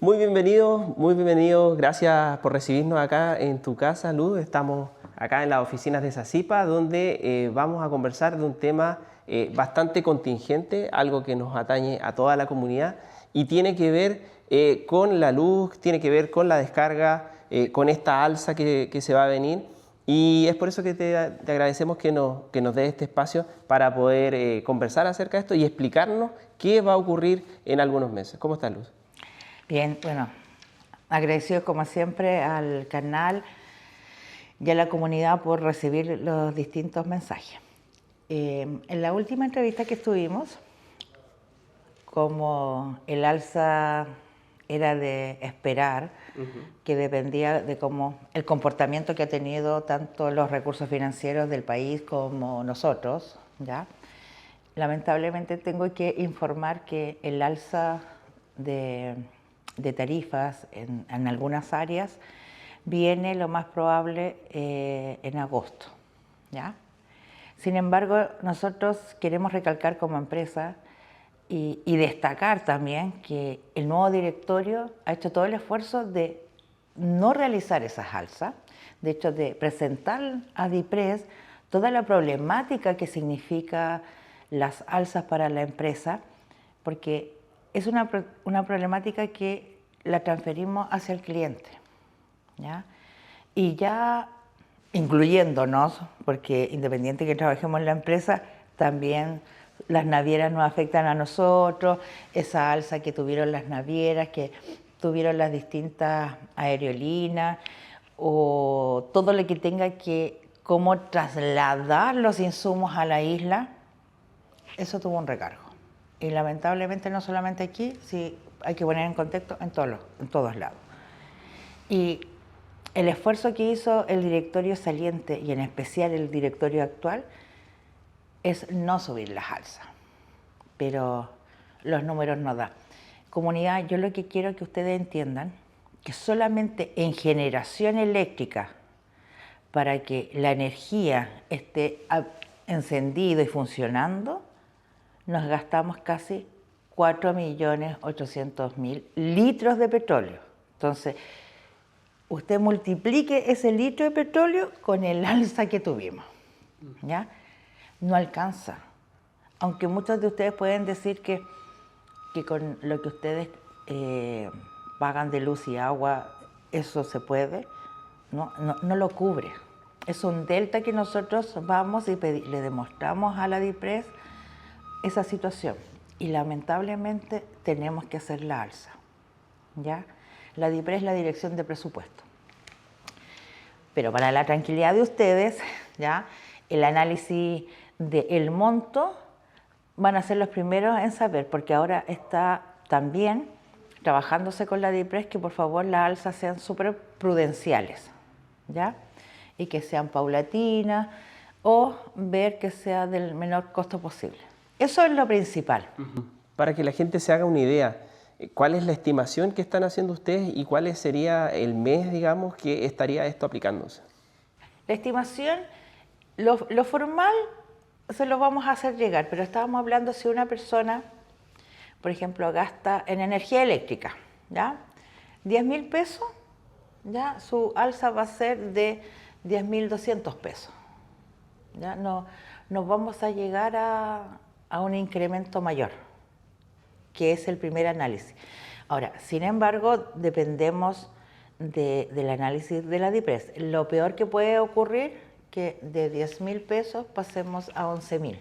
Muy bienvenidos. Gracias por recibirnos acá en tu casa, Luz. Estamos acá en las oficinas de SACIPA, donde vamos a conversar de un tema bastante contingente, algo que nos atañe a toda la comunidad y tiene que ver con la luz, tiene que ver con la descarga, con esta alza que se va a venir. Y es por eso que te agradecemos que nos des este espacio para poder conversar acerca de esto y explicarnos qué va a ocurrir en algunos meses. ¿Cómo estás, Luz? Bien, bueno, agradecido como siempre al canal y a la comunidad por recibir los distintos mensajes. En la última entrevista que estuvimos, como el alza era de esperar, que dependía de cómo el comportamiento que ha tenido tanto los recursos financieros del país como nosotros, ¿ya? Lamentablemente tengo que informar que el alza de tarifas en algunas áreas viene lo más probable en agosto, ¿ya? Sin embargo, nosotros queremos recalcar como empresa y destacar también que el nuevo directorio ha hecho todo el esfuerzo de no realizar esas alzas, de hecho de presentar a DIPRES toda la problemática que significa las alzas para la empresa, porque es una problemática que la transferimos hacia el cliente, ¿ya? Y ya incluyéndonos, porque independiente que trabajemos en la empresa, también las navieras nos afectan a nosotros, esa alza que tuvieron las navieras, que tuvieron las distintas aerolíneas, o todo lo que tenga que, cómo trasladar los insumos a la isla, eso tuvo un recargo. Y lamentablemente no solamente aquí, sí hay que poner en contexto en todos lados. Y el esfuerzo que hizo el directorio saliente y en especial el directorio actual es no subir las alzas, pero los números no dan. Comunidad, yo lo que quiero que ustedes entiendan que solamente en generación eléctrica, para que la energía esté encendida y funcionando, nos gastamos casi 4.800.000 litros de petróleo. Entonces, usted multiplique ese litro de petróleo con el alza que tuvimos, ¿ya? No alcanza. Aunque muchos de ustedes pueden decir que con lo que ustedes pagan de luz y agua, eso se puede, no lo cubre. Es un delta que nosotros vamos y le demostramos a la DIPRES esa situación. Y lamentablemente tenemos que hacer la alza, ¿ya? La DIPRES es la Dirección de Presupuesto. Pero para la tranquilidad de ustedes, ¿ya? El análisis del monto van a ser los primeros en saber, porque ahora está también trabajándose con la DIPRES que por favor las alzas sean súper prudenciales, ¿ya? Y que sean paulatinas o ver que sea del menor costo posible. Eso es lo principal. Para que la gente se haga una idea, ¿cuál es la estimación que están haciendo ustedes y cuál sería el mes, digamos, que estaría esto aplicándose? La estimación, lo formal se lo vamos a hacer llegar, pero estábamos hablando si una persona, por ejemplo, gasta en energía eléctrica, ¿ya? 10.000 pesos, ¿ya? Su alza va a ser de 10.200 pesos, ¿ya? No vamos a llegar a un incremento mayor, que es el primer análisis. Ahora, sin embargo, dependemos del análisis de la DIPRES. Lo peor que puede ocurrir que de 10.000 pesos pasemos a 11.000.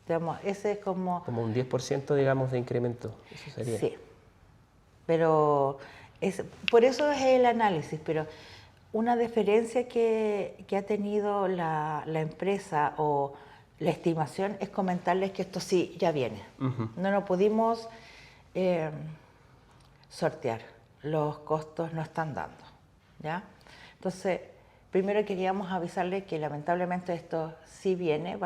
Digamos, ese es como... Como un 10%, digamos, de incremento, eso sería. Sí, pero por eso es el análisis, pero una diferencia que ha tenido la empresa o la estimación es comentarles que esto sí ya viene. No nos pudimos sortear, los costos no están dando, ¿ya? Entonces, primero queríamos avisarles que lamentablemente esto sí viene,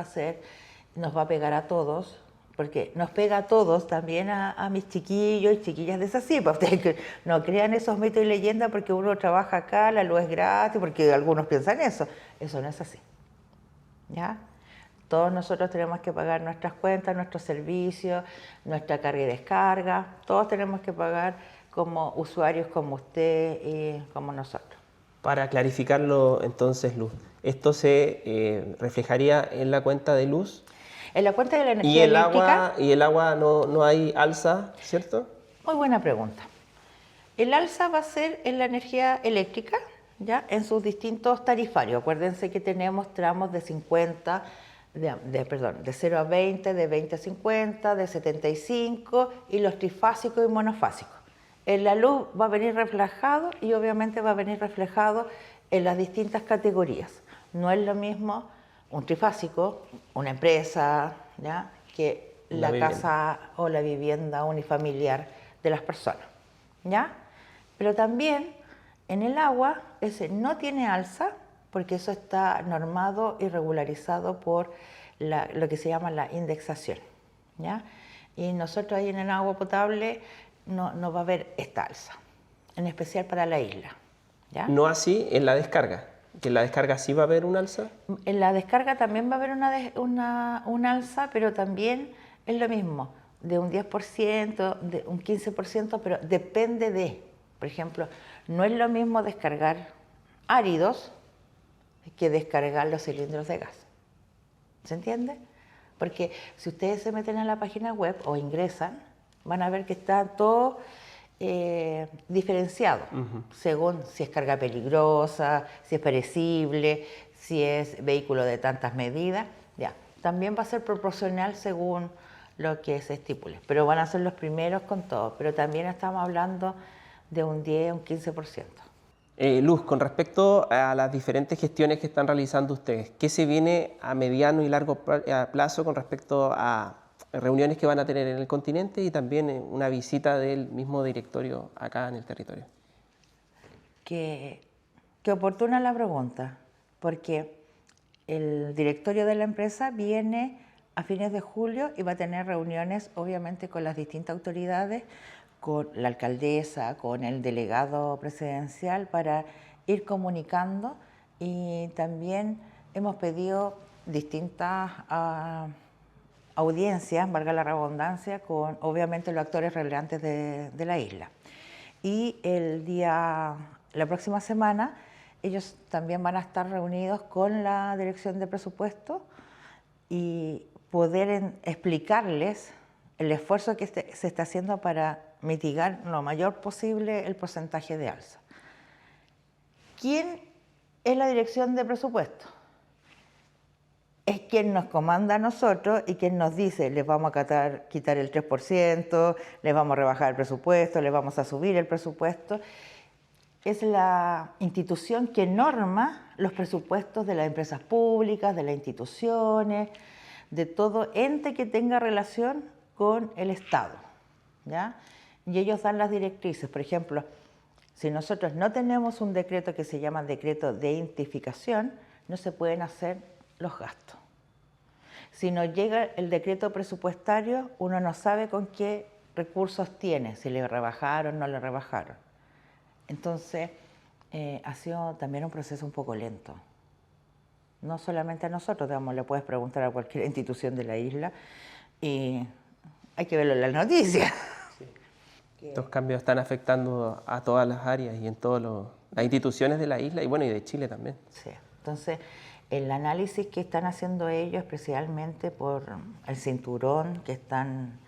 nos va a pegar a todos, porque nos pega a todos, también a mis chiquillos y chiquillas de SACIPA. Ustedes que no crean esos mitos y leyendas porque uno trabaja acá, la luz es gratis, porque algunos piensan eso. Eso no es así, ¿ya? Todos nosotros tenemos que pagar nuestras cuentas, nuestros servicios, nuestra carga y descarga. Todos tenemos que pagar como usuarios como usted y como nosotros. Para clarificarlo entonces, Luz, ¿esto se reflejaría en la cuenta de luz? En la cuenta de la ¿Y energía el eléctrica... agua, y el agua no hay alza, cierto? Muy buena pregunta. El alza va a ser en la energía eléctrica, ¿ya? En sus distintos tarifarios. Acuérdense que tenemos tramos de 50, de 0 a 20, de 20 a 50, de 75 y los trifásicos y monofásicos. En la luz va a venir reflejado y obviamente va a venir reflejado en las distintas categorías. No es lo mismo un trifásico, una empresa, ¿ya? Que la casa o la vivienda unifamiliar de las personas, ¿ya? Pero también en el agua ese no tiene alza porque eso está normado y regularizado por lo que se llama la indexación, ¿ya? Y nosotros ahí en el agua potable no va a haber esta alza, en especial para la isla, ¿ya? No así en la descarga, que en la descarga sí va a haber un alza. En la descarga también va a haber una alza, pero también es lo mismo, de un 10%, de un 15%, pero depende de, por ejemplo, no es lo mismo descargar áridos que descargar los cilindros de gas. ¿Se entiende? Porque si ustedes se meten en la página web o ingresan, van a ver que está todo diferenciado, según si es carga peligrosa, si es perecible, si es vehículo de tantas medidas, ya. También va a ser proporcional según lo que se estipule, pero van a ser los primeros con todo, pero también estamos hablando de un 10, un 15%. Luz, con respecto a las diferentes gestiones que están realizando ustedes, ¿qué se viene a mediano y largo plazo con respecto a reuniones que van a tener en el continente y también una visita del mismo directorio acá en el territorio? Qué oportuna la pregunta, porque el directorio de la empresa viene a fines de julio y va a tener reuniones obviamente con las distintas autoridades, con la alcaldesa, con el delegado presidencial para ir comunicando, y también hemos pedido distintas audiencias, valga la redundancia, con obviamente los actores relevantes de la isla. Y la próxima semana ellos también van a estar reunidos con la Dirección de Presupuesto y poder explicarles el esfuerzo que se está haciendo para mitigar lo mayor posible el porcentaje de alza. ¿Quién es la Dirección de Presupuesto? Es quien nos comanda a nosotros y quien nos dice, les vamos a quitar el 3%, les vamos a rebajar el presupuesto, les vamos a subir el presupuesto. Es la institución que norma los presupuestos de las empresas públicas, de las instituciones, de todo ente que tenga relación con el Estado, ¿ya? Y ellos dan las directrices. Por ejemplo, si nosotros no tenemos un decreto que se llama decreto de identificación, no se pueden hacer los gastos. Si nos llega el decreto presupuestario, uno no sabe con qué recursos tiene, si le rebajaron o no le rebajaron. Entonces, ha sido también un proceso un poco lento. No solamente a nosotros, digamos, le puedes preguntar a cualquier institución de la isla y hay que verlo en las noticias. Sí. Estos cambios están afectando a todas las áreas y en todas las instituciones de la isla y bueno, y de Chile también. Sí, entonces el análisis que están haciendo ellos, especialmente por el cinturón que están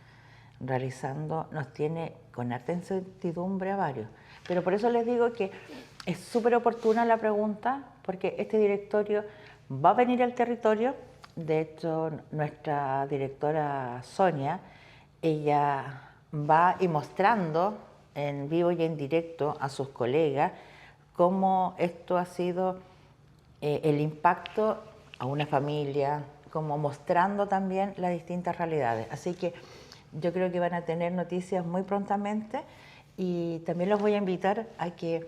realizando, nos tiene con harta incertidumbre a varios. Pero por eso les digo que es súper oportuna la pregunta, porque este directorio va a venir al territorio. De hecho, nuestra directora Sonia, ella va y mostrando en vivo y en directo a sus colegas cómo esto ha sido el impacto a una familia, como mostrando también las distintas realidades. Así que yo creo que van a tener noticias muy prontamente y también los voy a invitar a que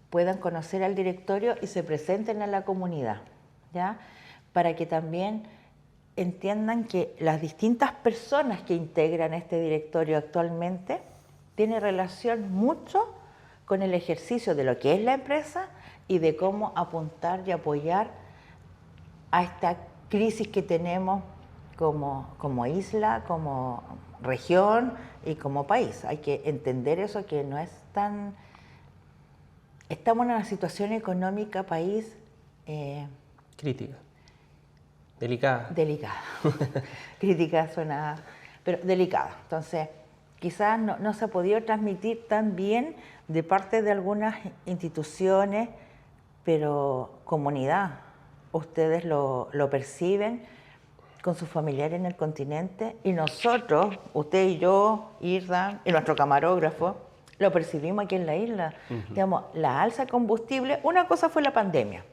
puedan conocer al directorio y se presenten a la comunidad, ¿ya? Para que también entiendan que las distintas personas que integran este directorio actualmente tienen relación mucho con el ejercicio de lo que es la empresa y de cómo apuntar y apoyar a esta crisis que tenemos como isla, como región y como país. Hay que entender eso, que no es tan... Estamos en una situación económica, país... Crítica. Delicada. Delicada. Crítica suena... pero delicada. Entonces, quizás no se ha podido transmitir tan bien de parte de algunas instituciones, pero comunidad, ustedes lo perciben con sus familiares en el continente, y nosotros, usted y yo, Irda, y nuestro camarógrafo, lo percibimos aquí en la isla. Digamos, la alza de combustible, una cosa fue la pandemia.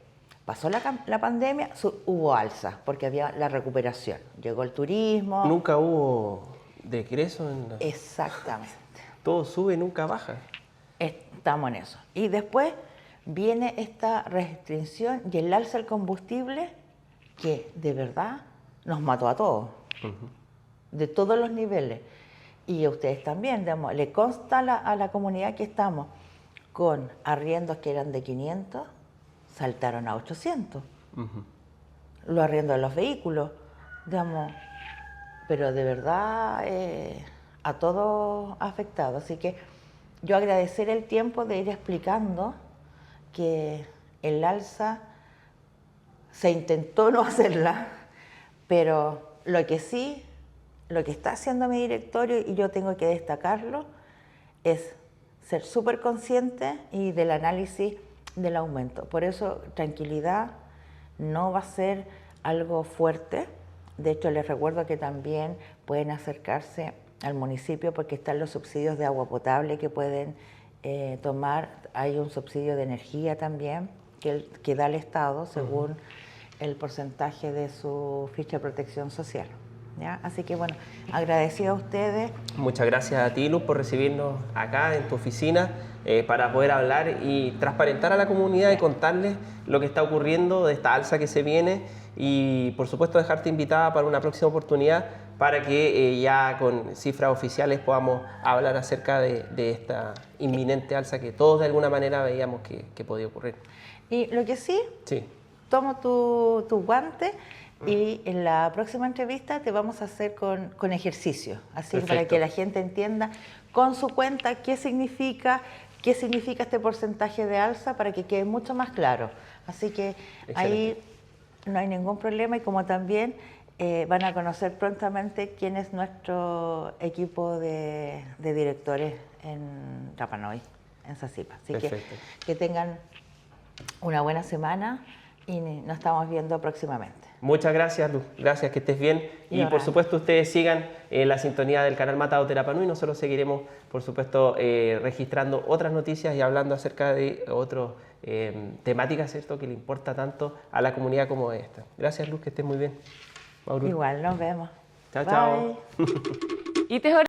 Pasó la pandemia, hubo alza, porque había la recuperación. Llegó el turismo. Nunca hubo decreso en la... Exactamente. Todo sube, nunca baja. Estamos en eso. Y después viene esta restricción y el alza del combustible, que de verdad nos mató a todos, de todos los niveles. Y a ustedes también, digamos, le consta a la comunidad que estamos con arriendos que eran de 500, saltaron a 800. Los arriendos de los vehículos, digamos, pero de verdad a todos afectados. Así que yo agradecer el tiempo de ir explicando que el alza se intentó no hacerla, pero lo que sí, lo que está haciendo mi directorio, y yo tengo que destacarlo, es ser súper consciente y del análisis del aumento. Por eso, tranquilidad, no va a ser algo fuerte. De hecho, les recuerdo que también pueden acercarse al municipio porque están los subsidios de agua potable que pueden tomar. Hay un subsidio de energía también que da el Estado según el porcentaje de su ficha de protección social. ¿Ya? Así que bueno, agradecido a ustedes. Muchas gracias a ti, Luz, por recibirnos acá en tu oficina para poder hablar y transparentar a la comunidad y contarles lo que está ocurriendo de esta alza que se viene, y por supuesto dejarte invitada para una próxima oportunidad para que ya con cifras oficiales podamos hablar acerca de esta inminente alza que todos de alguna manera veíamos que podía ocurrir. Y lo que sí, tomo tu guante. Y en la próxima entrevista te vamos a hacer con ejercicio, así para que la gente entienda con su cuenta qué significa este porcentaje de alza, para que quede mucho más claro. Así que ahí no hay ningún problema, y como también van a conocer prontamente quién es nuestro equipo de directores en Rapa Nui, en Sacipa. Así que tengan una buena semana y nos estamos viendo próximamente. Muchas gracias, Luz. Gracias, que estés bien. Y por supuesto, ustedes sigan la sintonía del canal Matadero de Rapa Nui. Nosotros seguiremos, por supuesto, registrando otras noticias y hablando acerca de otras temáticas, ¿cierto?, que le importa tanto a la comunidad como esta. Gracias, Luz, que estés muy bien. Mauro. Igual, nos vemos. Chao, chao. Bye.